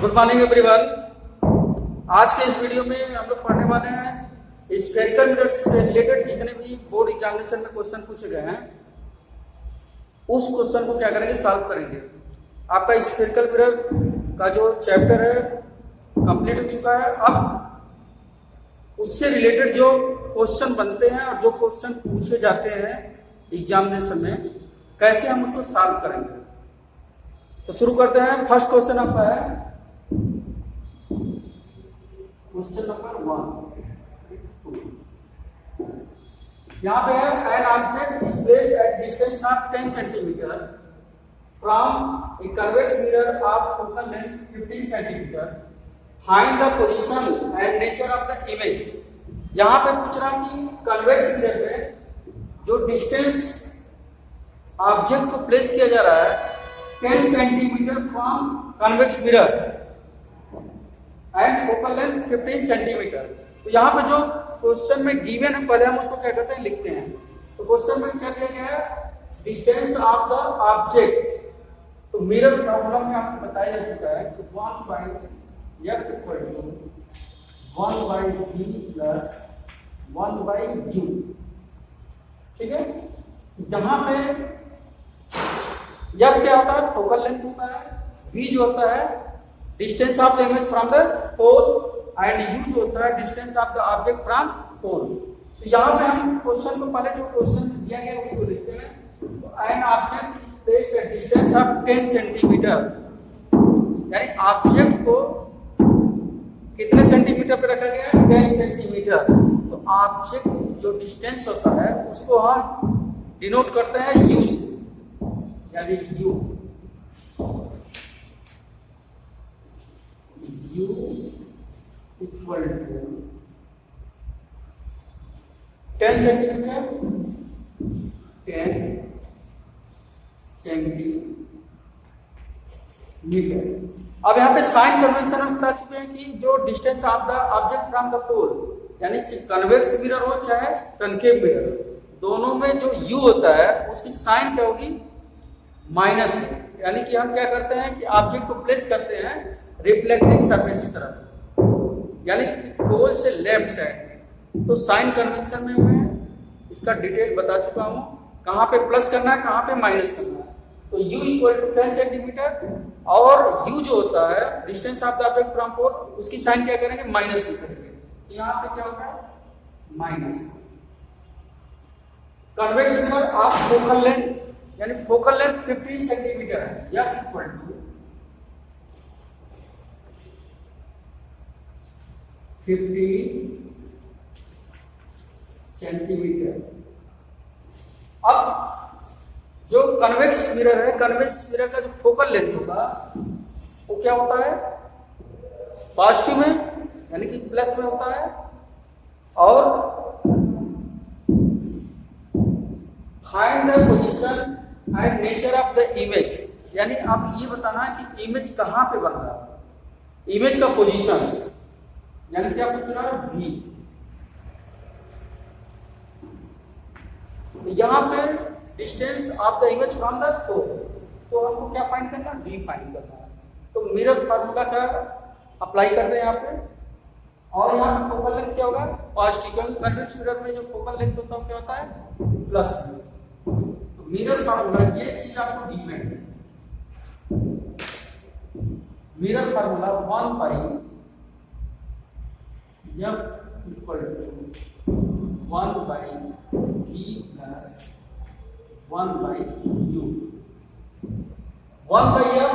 Good morning everyone. आज के इस वीडियो में हम लोग पढ़ने वाले हैं स्फेरिकल मिरर से रिलेटेड जितने भी बोर्ड एग्जामिनेशन में क्वेश्चन पूछे गए हैं उस क्वेश्चन को क्या करेंगे, सॉल्व करेंगे। आपका स्फेरिकल मिरर का जो चैप्टर है कंप्लीट हो चुका है। अब उससे रिलेटेड जो क्वेश्चन बनते हैं और जो क्वेश्चन पूछे जाते हैं एग्जामिनेशन में कैसे हम उसको सॉल्व करेंगे, तो शुरू करते हैं। फर्स्ट क्वेश्चन आपका है क्वेश्चन नंबर 1। यहाँ पे है an object is placed at distance of 10 centimetre from a convex mirror of focal length 15 centimetre. Find the position and nature of the image. यहाँ पे पूछ रहा कि कन्वेक्स मिरर में जो डिस्टेंस ऑब्जेक्ट को प्लेस किया जा रहा है 10 centimetre from convex mirror and focal length 15 centimetre. तो यहाँ पे जो क्वेश्चन में गिवन है पहले हम उसको क्या करते हैं, लिखते हैं। तो क्वेश्चन में क्या दिया गया है, डिस्टेंस ऑफ द ऑब्जेक्ट। तो मिरर प्रॉब्लम में आपको बताया जा चुका है कि 1/f = 1/v प्लस 1/u। ठीक है, जहां पे जब क्या होता है, फोकल लेंथ होता है, v जो होता है distance of the image from the pole and u जो होता है distance of the object from pole. तो यहाँ पे हम क्वेश्चन को पहले जो क्वेश्चन दिया गया उसको लिखते हैं। तो an object is placed at distance of 10 centimetre, यानी ऑब्जेक्ट को कितने सेंटीमीटर पे रखा गया है, 10 सेंटीमीटर। तो ऑब्जेक्ट जो डिस्टेंस होता है उसको हम डिनोट करते हैं u से, यानी u equal to 10 centimetre 10 centimetre. अब यहाँ पे साइन कन्वेंशन हम बता चुके हैं कि जो distance of the object from the pole, यानी कन्वेक्स मिरर हो चाहे कनकेव मिरर, दोनों में जो u होता है उसकी साइन क्या होगी, माइनस। यानी कि हम क्या करते हैं कि ऑब्जेक्ट को प्लेस करते हैं रिफ्लेक्टिंग सरफेस की तरफ, यानी पोल से लेफ्ट साइड। तो साइन कन्वेंशन में मैं इसका डिटेल बता चुका हूं, कहां पे प्लस करना है कहां पे माइनस करना है। तो u = 10 सेंटीमीटर और u जो होता है distance of the object from pole, उसकी साइन क्या करेंगे, माइनस ही करेंगे। यहाँ पे क्या होगा, minus. Convex mirror of focal length, यानी फोकल लेंथ 15 सेंटीमीटर है, या इक्वल टू 50 सेंटीमीटर। अब जो कन्वेक्स मिरर है, कन्वेक्स मिरर का जो फोकल लेंथ होगा वो क्या होता है, पॉजिटिव में, यानी कि प्लस में होता है। और find the position and nature of the image, यानी आप ये बताना है कि इमेज कहां पे बन रहा है, इमेज का पोजीशन, यानी क्या पूछ रहा है, v। तो यहां पे distance of the image from the pole, तो हमको क्या फाइंड करना है, v फाइंड करना है। तो मिरर फार्मूला का अप्लाई करते हैं यहाँ पे। और यहाँ पे फोकल लेंथ क्या होगा, पॉजिटिव। कन्वेक्स मिरर में जो फोकल लेंथ होता है क्या होता है, प्लस। तो मिरर फार्मूला, ये चीज आपको गिवन है। Mirror formula 1/f = 1/v plus 1/u। 1/f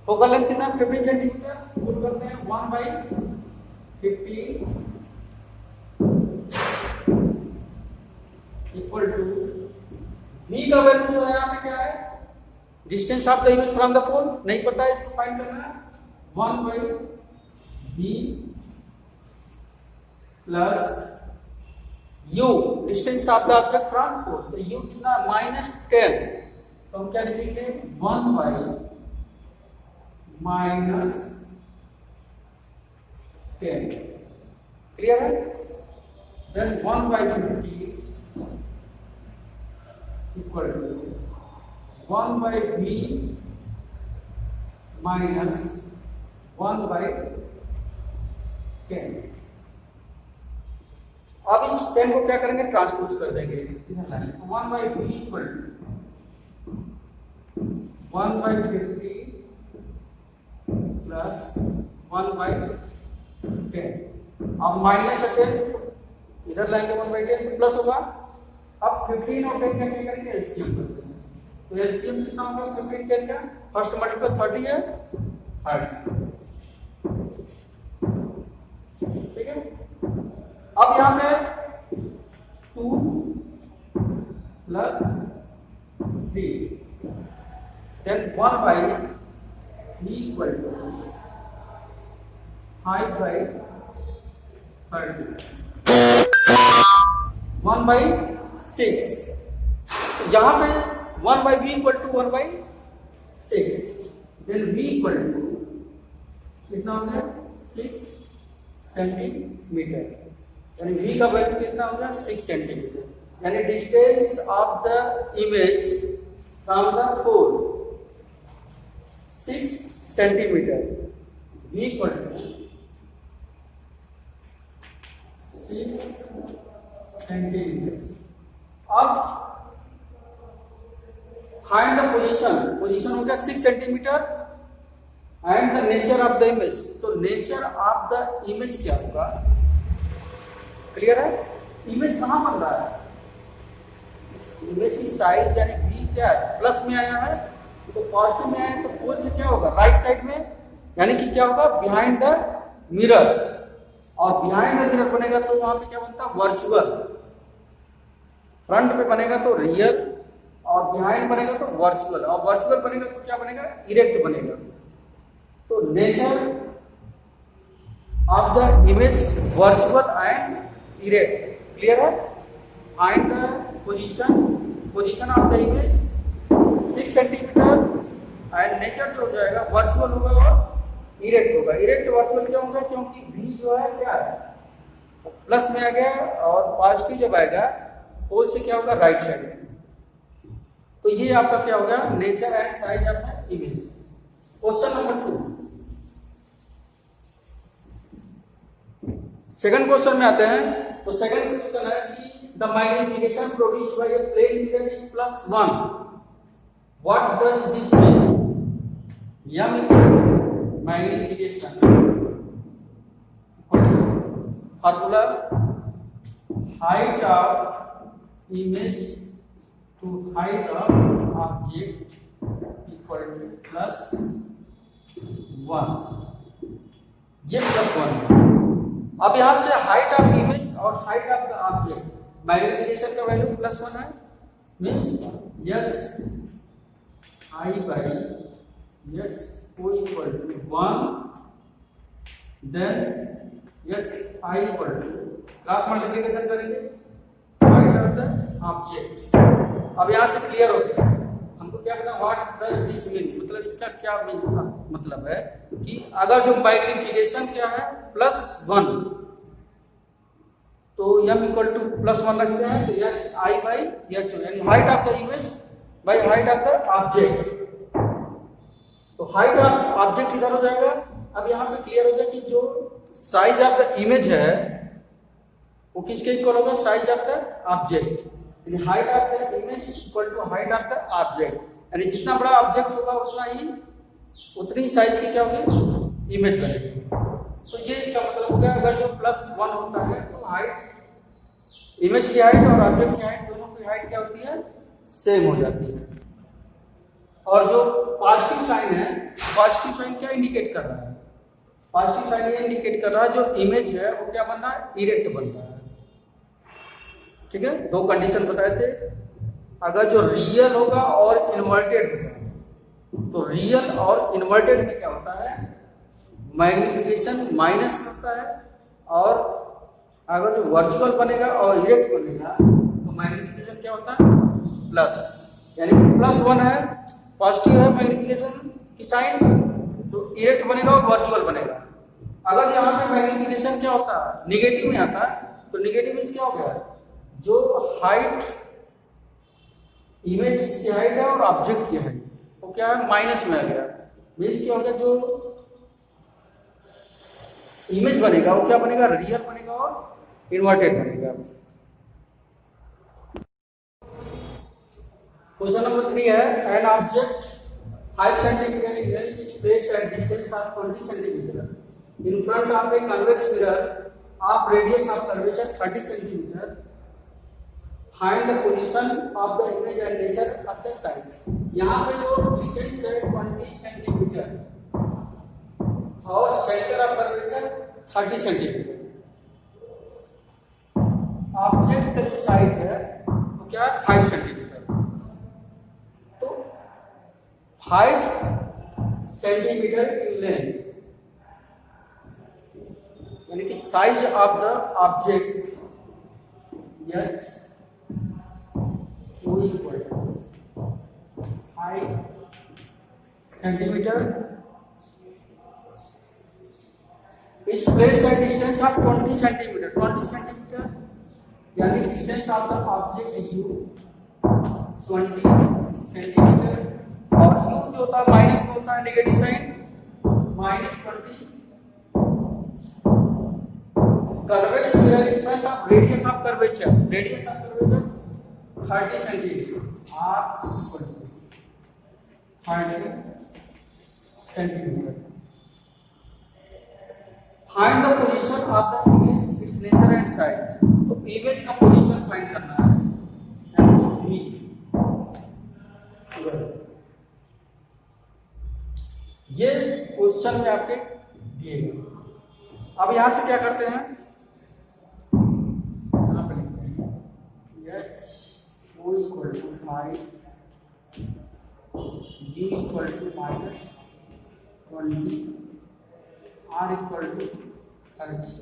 focal length कितना, 15 सेंटीमीटर, पुट करते हैं 1/50 इक्वल टू v का वैल्यू जो है यहाँ पे क्या है, distance of the image from the pole नहीं पता है, इसको फाइंड करना है। 1/v plus u distance of the object from pole. तो u कितना, -10। तो हम क्या लिखेंगे, 1/-10। क्लियर है। Then 1/50 equal to 1/v -1/10। अब इस 10 को क्या करेंगे, ट्रांसपोज कर देंगे। 1/b equal 1/50 plus 1/10। अब -10 इधर लाएंगे 1/10 प्लस होगा। अब 15 और 10 का क्या करेंगे, एलसीएम करते हैं। तो एलसीएम कितना होगा 15 10 का, फर्स्ट मल्टीपल 30 है 30, ठीक है। अब यहां पे 2 plus 3 then 1/e equal to 5/30 1/6। तो यहां पे 1/b equal to 1/6 then v equal to कितना हो गया 6 सेंटीमीटर, यानी v का वैल्यू कितना हो गया 6 सेंटीमीटर, यानी distance of the image from the pole 6 centimetre, v equal to 6 centimetre. अब फाइंड द पोजीशन हो गया 6 centimetre and the nature of the image. तो नेचर ऑफ द इमेज क्या होगा, क्लियर है। इमेज कहां बन रहा है, इस इमेज की साइज यानी बी क्या है, प्लस में आया है तो पॉजिटिव में आया है, तो पोल से क्या होगा राइट साइड में, यानी कि क्या होगा बिहाइंड द मिरर। और बिहाइंड द मिरर बनेगा तो वहां पे क्या बनता है वर्चुअल, फ्रंट पे बनेगा तो रियल, और बिहाइंड बनेगा तो वर्चुअल, और वर्चुअल बनेगा तो क्या बनेगा इरेक्ट बनेगा। तो nature of the image virtual and erect, clear है। Find the position of the image 6 centimetre and nature जो हो जाएगा वर्चुअल होगा और इरेक्ट होगा। इरेक्ट वर्चुअल क्या होगा, क्योंकि v जो है क्या है प्लस में आ गया और पॉजिटिव जब आएगा पोल से क्या होगा राइट साइड में। तो ये आपका क्या होगा nature and size of the image. Question number 2, second question में आते हैं। तो सेकंड क्वेश्चन है कि the magnification produced by a plane mirror is +1, what does this mean. यह magnification formula height of image to height of object equal to +1, ये +1। अब यहां से हाइट ऑफ इमेज और height of the object magnification का value +1 है, means h i by h o equal to 1 then h i equal to cross multiplication करेंगे height of the object. अब यहां से क्लियर हो गया हमको क्या पता व्हाट डज दिस मीन, मतलब इसका क्या मतलब है कि अगर जो मैग्निफिकेशन क्या है +1 तो m इक्वल टू +1 रखते हैं तो h i by h यानी height of the image by height of the object. तो हाइट ऑफ ऑब्जेक्ट इधर हो जाएगा। अब यहां पे क्लियर हो गया कि जो साइज ऑफ द इमेज है वो किसके इक्वल होगा साइज ऑफ द ऑब्जेक्ट, यानी height of the image equal to height of the object, यानी जितना बड़ा ऑब्जेक्ट होगा उतनी साइज की क्या होगी इमेज बनेगी। तो ये इसका मतलब हो गया अगर जो +1 होता है तो हाइट इमेज की हाइट और ऑब्जेक्ट की हाइट दोनों की हाइट क्या होती है सेम हो जाती है। और जो पॉजिटिव साइन है, पॉजिटिव साइन क्या इंडिकेट कर रहा है, पॉजिटिव साइन ये इंडिकेट कर रहा है जो इमेज है वो क्या बन रहा है इरेक्ट बन रहा है। ठीक है, दो कंडीशन बताए थे, अगर जो रियल होगा और इन्वर्टेड होगा तो रियल और इन्वर्टेड में क्या होता है मैग्निफिकेशन माइनस होता है, और अगर जो वर्चुअल बनेगा और इरेक्ट बनेगा तो मैग्निफिकेशन क्या होता है प्लस, यानी +1 है पॉजिटिव है मैग्निफिकेशन की साइन तो इरेक्ट बनेगा और वर्चुअल बनेगा। अगर यहाँ पे मैग्निफिकेशन क्या होता है निगेटिव में आता है तो निगेटिव मींस क्या हो गया जो हाइट इमेज की हाइट है और ऑब्जेक्ट की हाइट वो क्या है माइनस में आ गया, मीन्स क्या हो गया, जो इमेज बनेगा वो क्या बनेगा, रियल बनेगा और इन्वर्टेड बनेगा। क्वेश्चन नंबर 3 है, an object 5 centimetre in length is placed at distance of 20 centimeter in front of a convex mirror of radius of curvature 30 centimeter. Find the position of the image and nature of the side. यहाँ पे जो distance है 20 centimetre और centre of curvature 30 centimetre. Object का जो size है वो क्या है, 5 सेंटीमीटर। तो 5 सेंटीमीटर इन लेंथ, यानी कि size of the object h equal to 5 centimetre is placed at distance of 20 centimetre. 20 centimetre यानी distance of the object u 20 centimetre, और यू जो होता है माइनस में होता है negative sign, -20 convex mirror in front of radius of curvature. Radius of curvature 30 centimetre, r equal to 30 centimetre. Find the position of the image, its nature and size. तो image का position find करना है, यानी ये question में आपके दिए गए। अब यहां से क्या करते हैं, यहां पे लिखते हैं h o equal to 5 u equal to -20 r equal to 30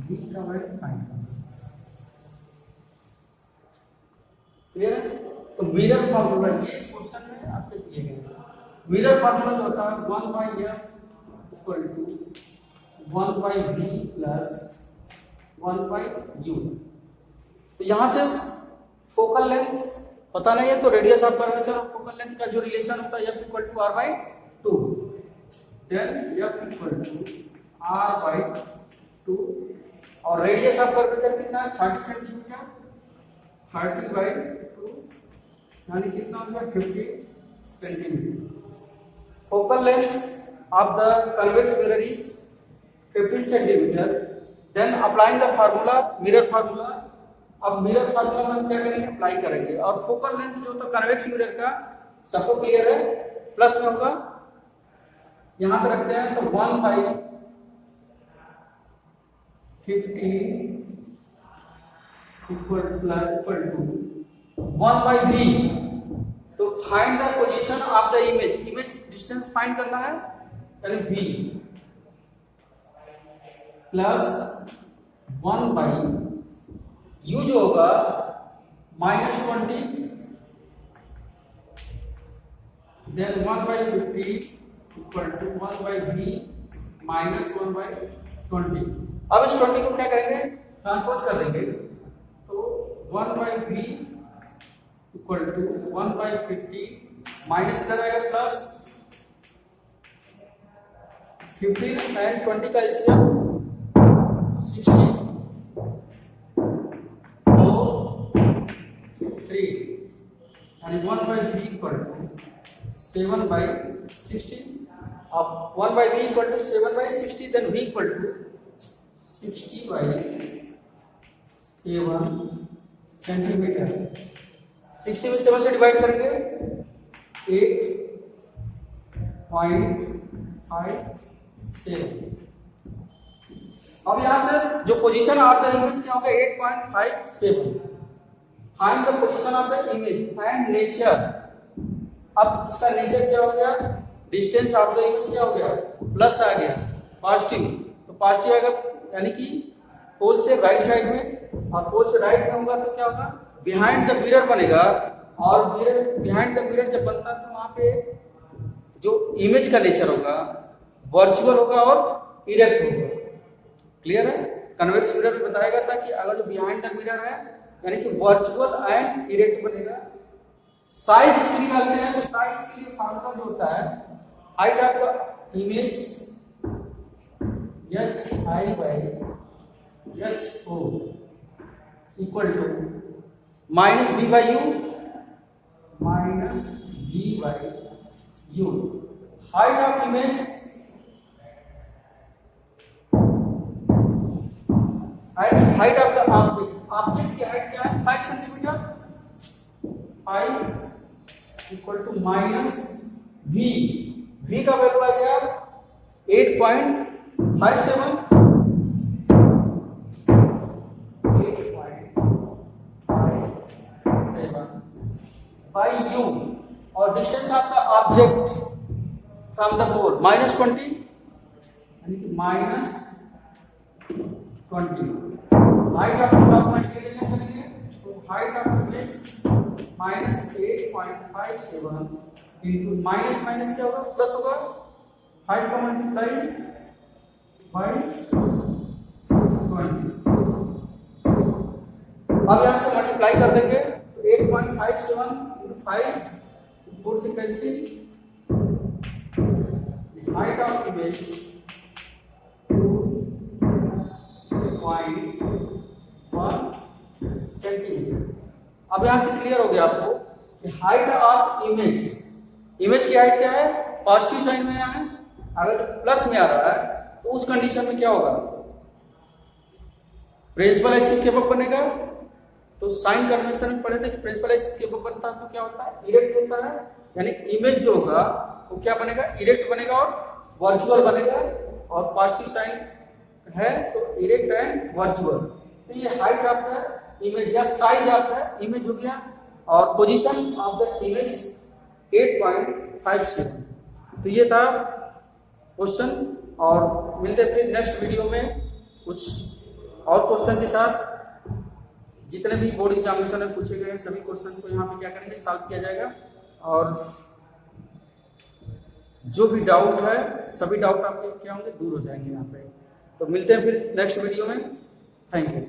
v का वैल्यू फाइंड करना। क्लियर है? तो मिरर फार्मूला ये क्वेश्चन में आपके दिए गए। मिरर फार्मूला जो होता है 1/f equal to 1/v plus 1/u। तो यहां से फोकल लेंथ पता नहीं है, तो रेडियस ऑफ कर्वेचर और फोकल लेंथ का जो रिलेशन होता है f equal to r/2, then f equal to r/2, और रेडियस ऑफ कर्वेचर कितना है 30 सेंटीमीटर, 30/2 यानी कितना हो गया 50 centimetre. Focal length of the convex mirror is 15 centimetre. Then applying the formula, mirror formula. अब मिरर फार्मूला में हम क्या करेंगे, अप्लाई करेंगे, और फोकल लेंथ जो होता है कन्वेक्स मिरर का, सबको क्लियर है, प्लस में होगा, यहां पे रखते हैं, तो 1/50 इक्वल टू 1/v। तो find the position of the image, image distance find करना है, यानी v प्लस 1/u जो होगा -20, then 1/50 equal to 1/v minus 1/20। अब इस 20 को क्या करेंगे, ट्रांसपोज कर देंगे, तो 1/v इक्वल टू 1/50 माइनस इधर आएगा प्लस 15 एंड 20 का एलसीएम 60, तो 3 यानी 1/v इक्वल टू 7/60। अब 1/v इक्वल टू 7/60, देन v इक्वल टू 60/7 सेंटीमीटर। 60 में 7 से डिवाइड करेंगे 8.57। अब यहां से जो पोजीशन ऑफ द इमेज क्या होगा 8.57। Find the position of the image and nature. अब इसका नेचर क्या हो गया, डिस्टेंस ऑफ द इमेज क्या हो गया, प्लस आ गया, पॉजिटिव, तो पॉजिटिव आएगा, यानी कि पोल से राइट साइड में, और पोल से राइट में होगा तो क्या होगा, बिहाइंड द मिरर बनेगा, और मिरर बिहाइंड द मिरर जब बनता है तो वहां पे जो इमेज का नेचर होगा वर्चुअल होगा और इरेक्ट होगा। क्लियर है? कन्वेक्स मिरर में बताया गया था कि अगर जो बिहाइंड द मिरर है यानी कि वर्चुअल एंड इरेक्ट बनेगा। साइज इसके निकालते हैं, तो साइज के लिए फार्मूला जो होता है height of the image hi by ho equal to minus b by u height of image and height of the object की हाइट क्या है 5 centimetre 5 equal to minus v का वैल्यू आ गया 8.57 by u और डिस्टेंस आपका object from the pole -20 यानी कि -20 हाइट ऑफ क्रॉस मल्टीप्लिकेशन करेंगे तो height of image -8.57 into minus क्या होगा प्लस होगा हाइट का मल्टीप्लाई बाय 20 अब यहां से मल्टीप्लाई कर देंगे तो 8.57 into 5 4 से cancel height of image 2.1 centimetre. अब यहां से क्लियर हो गया आपको कि हाइट ऑफ इमेज की हाइट क्या है पॉजिटिव साइन में है, अगर प्लस में आ रहा है तो उस कंडीशन में क्या होगा प्रिंसिपल एक्सिस के अबव बनेगा। तो साइन कन्वेंशन में पढ़े थे कि प्रिंसिपल एक्सिस के अबव बनता है तो क्या होता है इरेक्ट होता है, यानी इमेज जो होगा वो क्या बनेगा इरेक्ट बनेगा और वर्चुअल बनेगा, और पॉजिटिव साइन है तो इरेक्ट एंड वर्चुअल। तो ये हाइट ऑफ द इमेज या साइज ऑफ द इमेज हो गया और पोजीशन ऑफ द इमेज 8.57। तो ये था क्वेश्चन और मिलते हैं फिर नेक्स्ट वीडियो में कुछ और क्वेश्चन के साथ। जितने भी बोर्ड एग्जामिनेशन में पूछे गए सभी क्वेश्चन को यहाँ पे क्या करेंगे सॉल्व किया जाएगा, और जो भी डाउट है सभी डाउट आपके क्या होंगे दूर हो जाएंगे यहाँ पे। तो मिलते हैं फिर नेक्स्ट वीडियो में। Thank you.